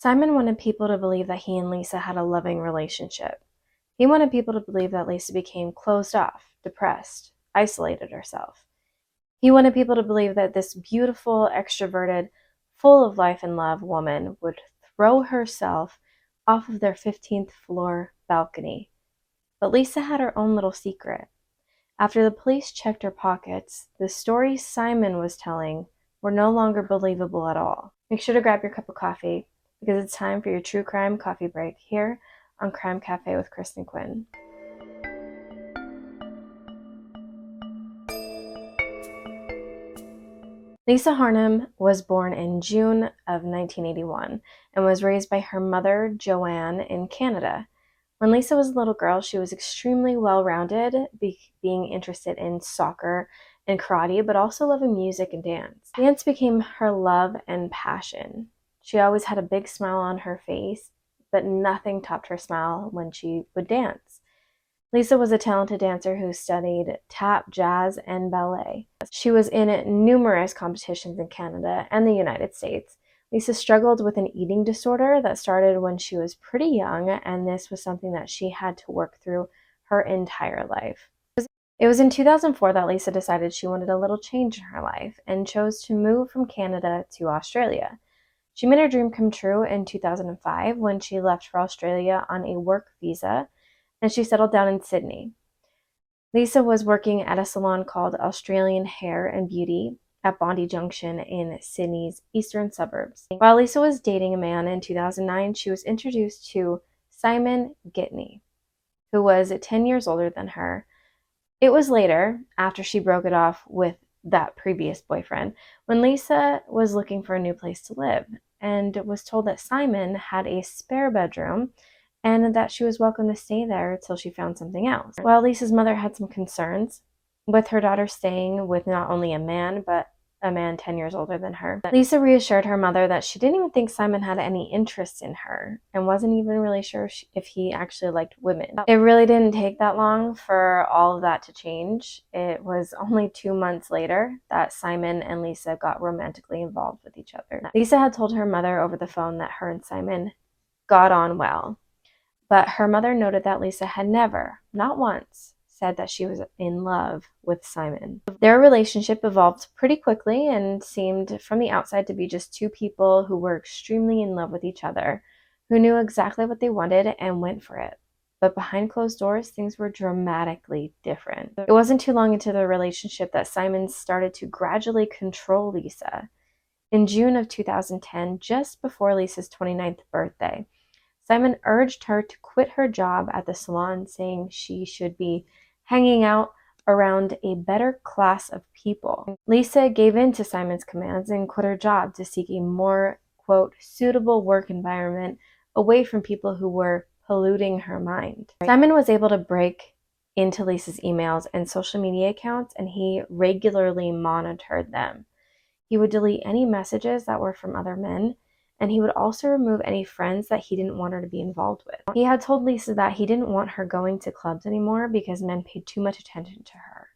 Simon wanted people to believe that he and Lisa had a loving relationship. He wanted people to believe that Lisa became closed off, depressed, isolated herself. He wanted people to believe that this beautiful, extroverted, full of life and love woman would throw herself off of their 15th floor balcony. But Lisa had her own little secret. After the police checked her pockets, the stories Simon was telling were no longer believable at all. Make sure to grab your cup of coffee because it's time for your true crime coffee break here on Crime Cafe with Krysten Quinn. Lisa Harnum was born in June of 1981 and was raised by her mother, Joanne, in Canada. When Lisa was a little girl, she was extremely well-rounded, being interested in soccer and karate, but also loving music and dance. Dance became her love and passion. She always had a big smile on her face, but nothing topped her smile when she would dance. Lisa was a talented dancer who studied tap, jazz, and ballet. She was in numerous competitions in Canada and the United States. Lisa struggled with an eating disorder that started when she was pretty young, and this was something that she had to work through her entire life. It was in 2004 that Lisa decided she wanted a little change in her life and chose to move from Canada to Australia. She made her dream come true in 2005 when she left for Australia on a work visa, and she settled down in Sydney. Lisa was working at a salon called Australian Hair and Beauty at Bondi Junction in Sydney's eastern suburbs. While Lisa was dating a man in 2009, she was introduced to Simon Gittany, who was 10 years older than her. It was later, after she broke it off with that previous boyfriend, when Lisa was looking for a new place to live and was told that Simon had a spare bedroom and that she was welcome to stay there till she found something else. While Lisa's mother had some concerns with her daughter staying with not only a man, but a man 10 years older than her, Lisa reassured her mother that she didn't even think Simon had any interest in her and wasn't even really sure if he actually liked women. It really didn't take that long for all of that to change. It was only 2 months later that Simon and Lisa got romantically involved with each other. Lisa had told her mother over the phone that her and Simon got on well. But her mother noted that Lisa had never, not once, said that she was in love with Simon. Their relationship evolved pretty quickly and seemed from the outside to be just two people who were extremely in love with each other, who knew exactly what they wanted and went for it. But behind closed doors, things were dramatically different. It wasn't too long into their relationship that Simon started to gradually control Lisa. In June of 2010, just before Lisa's 29th birthday, Simon urged her to quit her job at the salon, saying she should be hanging out around a better class of people. Lisa gave in to Simon's commands and quit her job to seek a more, quote, suitable work environment away from people who were polluting her mind. Simon was able to break into Lisa's emails and social media accounts, and he regularly monitored them. He would delete any messages that were from other men, and he would also remove any friends that he didn't want her to be involved with. He had told Lisa that he didn't want her going to clubs anymore because men paid too much attention to her.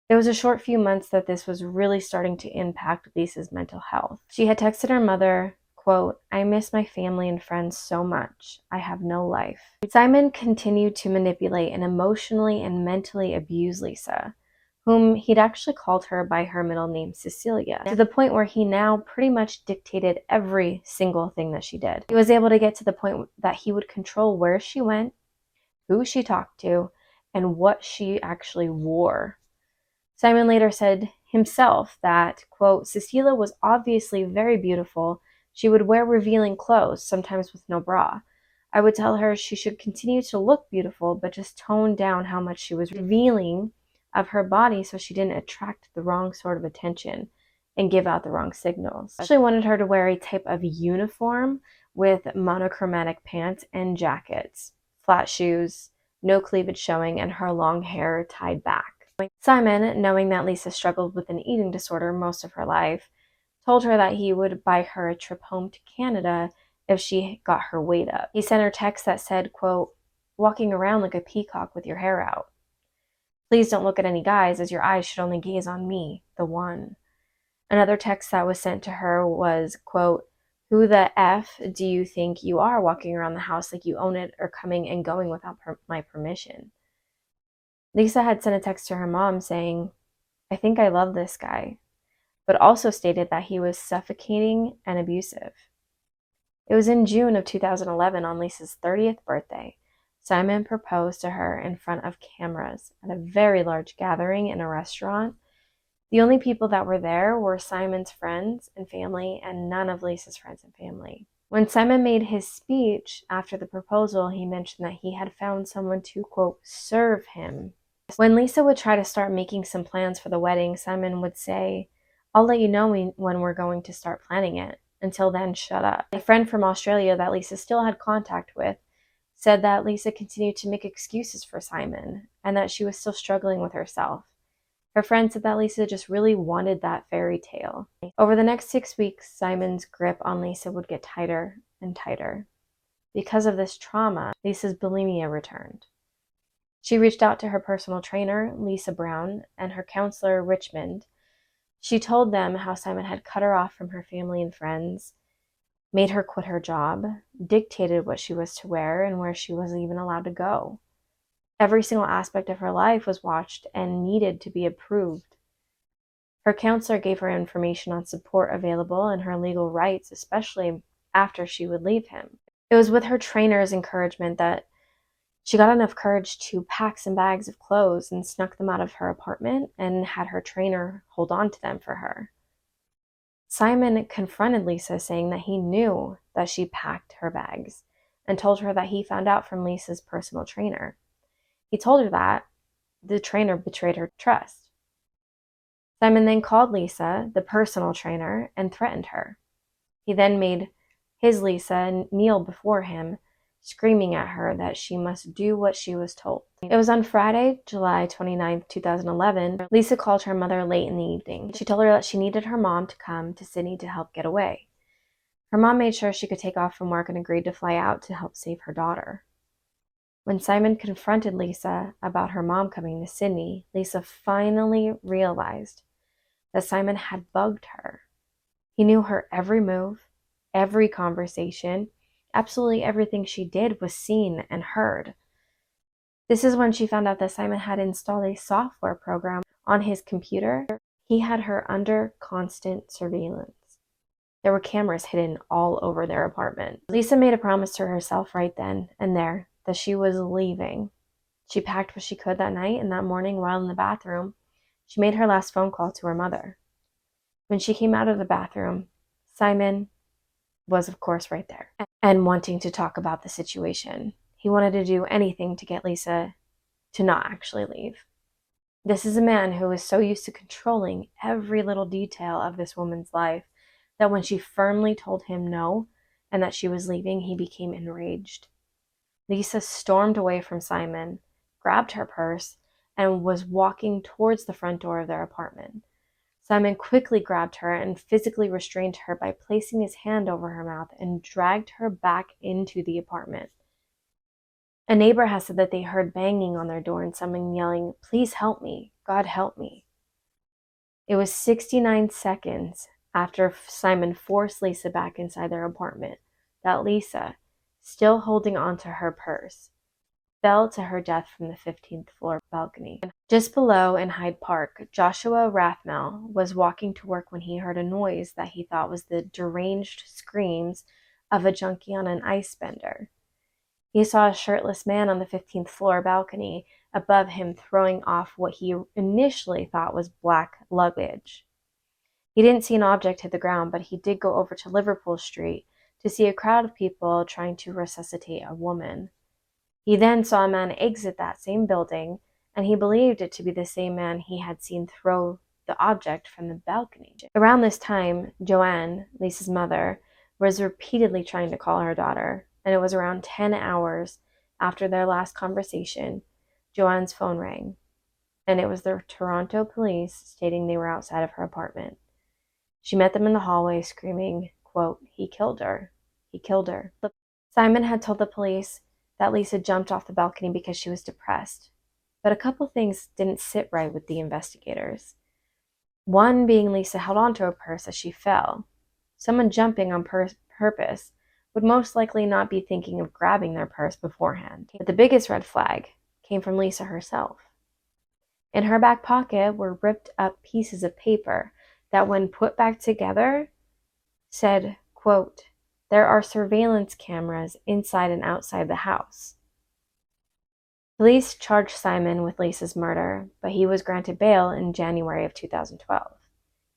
It was a short few months that this was really starting to impact Lisa's mental health. She had texted her mother, quote, "I miss my family and friends so much. I have no life." Simon continued to manipulate and emotionally and mentally abuse Lisa, whom he'd actually called her by her middle name, Cecilia, to the point where he now pretty much dictated every single thing that she did. He was able to get to the point that he would control where she went, who she talked to, and what she actually wore. Simon later said himself that, quote, "Cecilia was obviously very beautiful. She would wear revealing clothes, sometimes with no bra. I would tell her she should continue to look beautiful, but just tone down how much she was revealing of her body so she didn't attract the wrong sort of attention and give out the wrong signals. I actually wanted her to wear a type of uniform with monochromatic pants and jackets, flat shoes, no cleavage showing, and her long hair tied back." Simon, knowing that Lisa struggled with an eating disorder most of her life, told her that he would buy her a trip home to Canada if she got her weight up. He sent her texts that said, quote, "Walking around like a peacock with your hair out. Please don't look at any guys, as your eyes should only gaze on me, the one." Another text that was sent to her was, quote, Who the F do you think you are, walking around the house like you own it or coming and going without my permission? Lisa had sent a text to her mom saying, I think I love this guy, but also stated that he was suffocating and abusive. It was in June of 2011, on Lisa's 30th birthday, Simon proposed to her in front of cameras at a very large gathering in a restaurant. The only people that were there were Simon's friends and family, and none of Lisa's friends and family. When Simon made his speech after the proposal, he mentioned that he had found someone to, quote, serve him. When Lisa would try to start making some plans for the wedding, Simon would say, I'll let you know when we're going to start planning it. Until then, shut up. A friend from Australia that Lisa still had contact with said that Lisa continued to make excuses for Simon and that she was still struggling with herself. Her friend said that Lisa just really wanted that fairy tale. Over the next 6 weeks, Simon's grip on Lisa would get tighter and tighter. Because of this trauma, Lisa's bulimia returned. She reached out to her personal trainer, Lisa Brown, and her counselor, Richmond. She told them how Simon had cut her off from her family and friends, made her quit her job, dictated what she was to wear and where she wasn't even allowed to go. Every single aspect of her life was watched and needed to be approved. Her counselor gave her information on support available and her legal rights, especially after she would leave him. It was with her trainer's encouragement that she got enough courage to pack some bags of clothes and snuck them out of her apartment and had her trainer hold on to them for her. Simon confronted Lisa, saying that he knew that she packed her bags and told her that he found out from Lisa's personal trainer. He told her that the trainer betrayed her trust. Simon then called Lisa, the personal trainer, and threatened her. He then made his Lisa kneel before him, screaming at her that she must do what she was told. It was on Friday, July 29, 2011. Lisa called her mother late in the evening. She told her that she needed her mom to come to Sydney to help get away. Her mom made sure she could take off from work and agreed to fly out to help save her daughter. When Simon confronted Lisa about her mom coming to Sydney, Lisa finally realized that Simon had bugged her. He knew her every move, every conversation. Absolutely everything she did was seen and heard. This is when she found out that Simon had installed a software program on his computer. He had her under constant surveillance. There were cameras hidden all over their apartment. Lisa made a promise to herself right then and there that she was leaving. She packed what she could that night, and that morning while in the bathroom, she made her last phone call to her mother. When she came out of the bathroom, Simon was, of course, right there and wanting to talk about the situation. He wanted to do anything to get Lisa to not actually leave. This is a man who is so used to controlling every little detail of this woman's life that when she firmly told him no and that she was leaving, he became enraged. Lisa stormed away from Simon, grabbed her purse, and was walking towards the front door of their apartment. Simon quickly grabbed her and physically restrained her by placing his hand over her mouth and dragged her back into the apartment. A neighbor has said that they heard banging on their door and someone yelling, "Please help me, God help me." It was 69 seconds after Simon forced Lisa back inside their apartment that Lisa, still holding onto her purse, fell to her death from the 15th floor balcony. Just below in Hyde Park, Joshua Rathmel was walking to work when he heard a noise that he thought was the deranged screams of a junkie on an ice bender. He saw a shirtless man on the 15th floor balcony above him throwing off what he initially thought was black luggage. He didn't see an object hit the ground, but he did go over to Liverpool Street to see a crowd of people trying to resuscitate a woman. He then saw a man exit that same building, and he believed it to be the same man he had seen throw the object from the balcony. Around this time, Joanne, Lisa's mother, was repeatedly trying to call her daughter, and it was around 10 hours after their last conversation, Joanne's phone rang, and it was the Toronto police stating they were outside of her apartment. She met them in the hallway screaming, quote, "He killed her. He killed her." Simon had told the police that Lisa jumped off the balcony because she was depressed. But a couple things didn't sit right with the investigators. One being Lisa held onto her purse as she fell. Someone jumping on purpose would most likely not be thinking of grabbing their purse beforehand. But the biggest red flag came from Lisa herself. In her back pocket were ripped up pieces of paper that, when put back together, said, quote, "There are surveillance cameras inside and outside the house." Police charged Simon with Lisa's murder, but he was granted bail in January of 2012.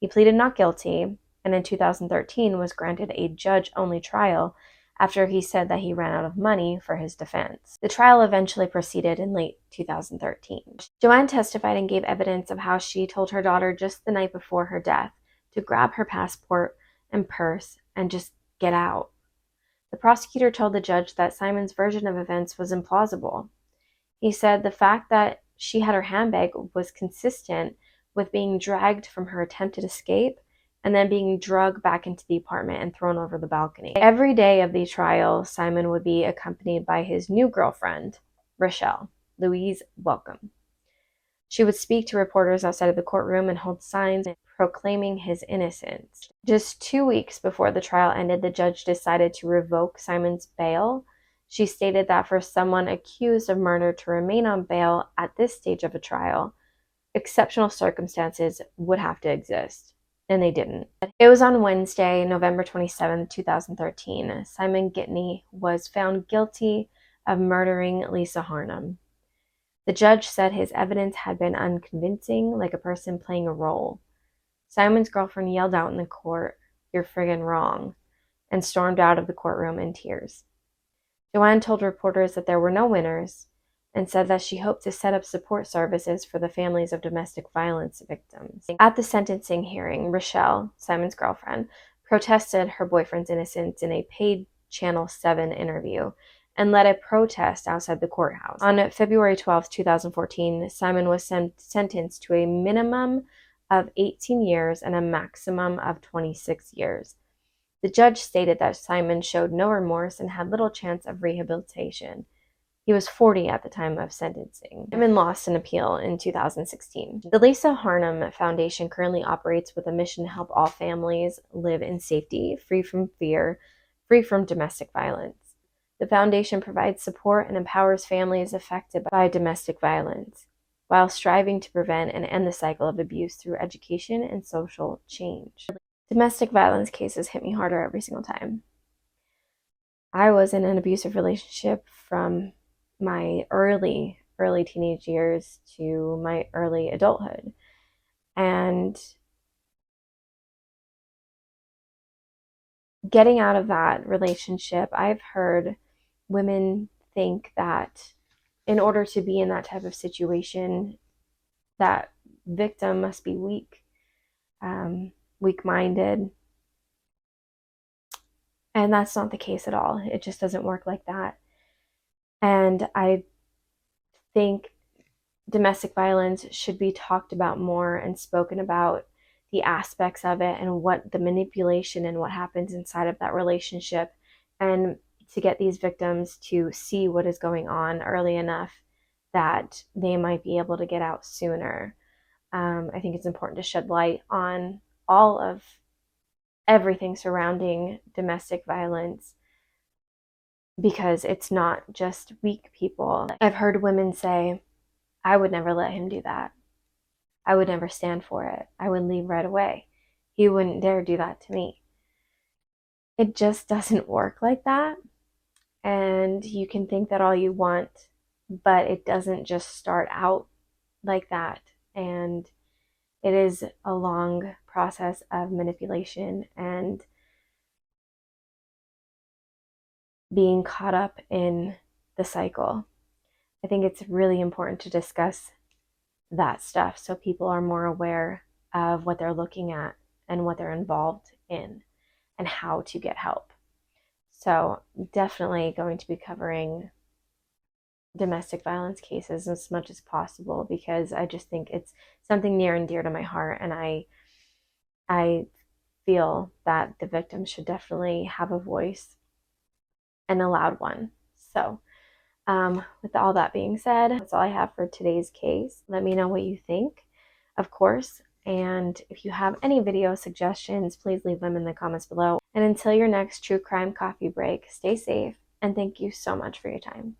He pleaded not guilty, and in 2013 was granted a judge-only trial after he said that he ran out of money for his defense. The trial eventually proceeded in late 2013. Joanne testified and gave evidence of how she told her daughter just the night before her death to grab her passport and purse and just get out. The prosecutor told the judge that Simon's version of events was implausible. He said the fact that she had her handbag was consistent with being dragged from her attempted escape and then being dragged back into the apartment and thrown over the balcony. Every day of the trial, Simon would be accompanied by his new girlfriend, Rochelle. Louise, welcome. She would speak to reporters outside of the courtroom and hold signs proclaiming his innocence. Just 2 weeks before the trial ended, the judge decided to revoke Simon's bail. She stated that for someone accused of murder to remain on bail at this stage of a trial, exceptional circumstances would have to exist, and they didn't. It was on Wednesday, November 27, 2013. Simon Gittany was found guilty of murdering Lisa Harnum. The judge said his evidence had been unconvincing, like a person playing a role. Simon's girlfriend yelled out in the court, "You're friggin' wrong," and stormed out of the courtroom in tears. Joanne told reporters that there were no winners and said that she hoped to set up support services for the families of domestic violence victims. At the sentencing hearing, Rochelle, Simon's girlfriend, protested her boyfriend's innocence in a paid Channel 7 interview and led a protest outside the courthouse. On February 12, 2014, Simon was sentenced to a minimum of 18 years and a maximum of 26 years. The judge stated that Simon showed no remorse and had little chance of rehabilitation. He was 40 at the time of sentencing. Simon lost an appeal in 2016. The Lisa Harnum Foundation currently operates with a mission to help all families live in safety, free from fear, free from domestic violence. The foundation provides support and empowers families affected by domestic violence, while striving to prevent and end the cycle of abuse through education and social change. Domestic violence cases hit me harder every single time. I was in an abusive relationship from my early teenage years to my early adulthood. And getting out of that relationship, I've heard women think that in order to be in that type of situation, that victim must be weak, weak-minded. And that's not the case at all. It just doesn't work like that. And I think domestic violence should be talked about more and spoken about, the aspects of it and what the manipulation and what happens inside of that relationship, and to get these victims to see what is going on early enough that they might be able to get out sooner. I think it's important to shed light on all of everything surrounding domestic violence, because it's not just weak people. I've heard women say, "I would never let him do that. I would never stand for it. I would leave right away. He wouldn't dare do that to me." It just doesn't work like that. And you can think that all you want, but it doesn't just start out like that. And it is a long process of manipulation and being caught up in the cycle. I think it's really important to discuss that stuff so people are more aware of what they're looking at and what they're involved in and how to get help. So definitely going to be covering domestic violence cases as much as possible, because I just think it's something near and dear to my heart, and I feel that the victims should definitely have a voice, and a loud one. So with all that being said, that's all I have for today's case. Let me know what you think. Of course, And if you have any video suggestions, please leave them in the comments below. And until your next true crime coffee break, stay safe, and thank you so much for your time.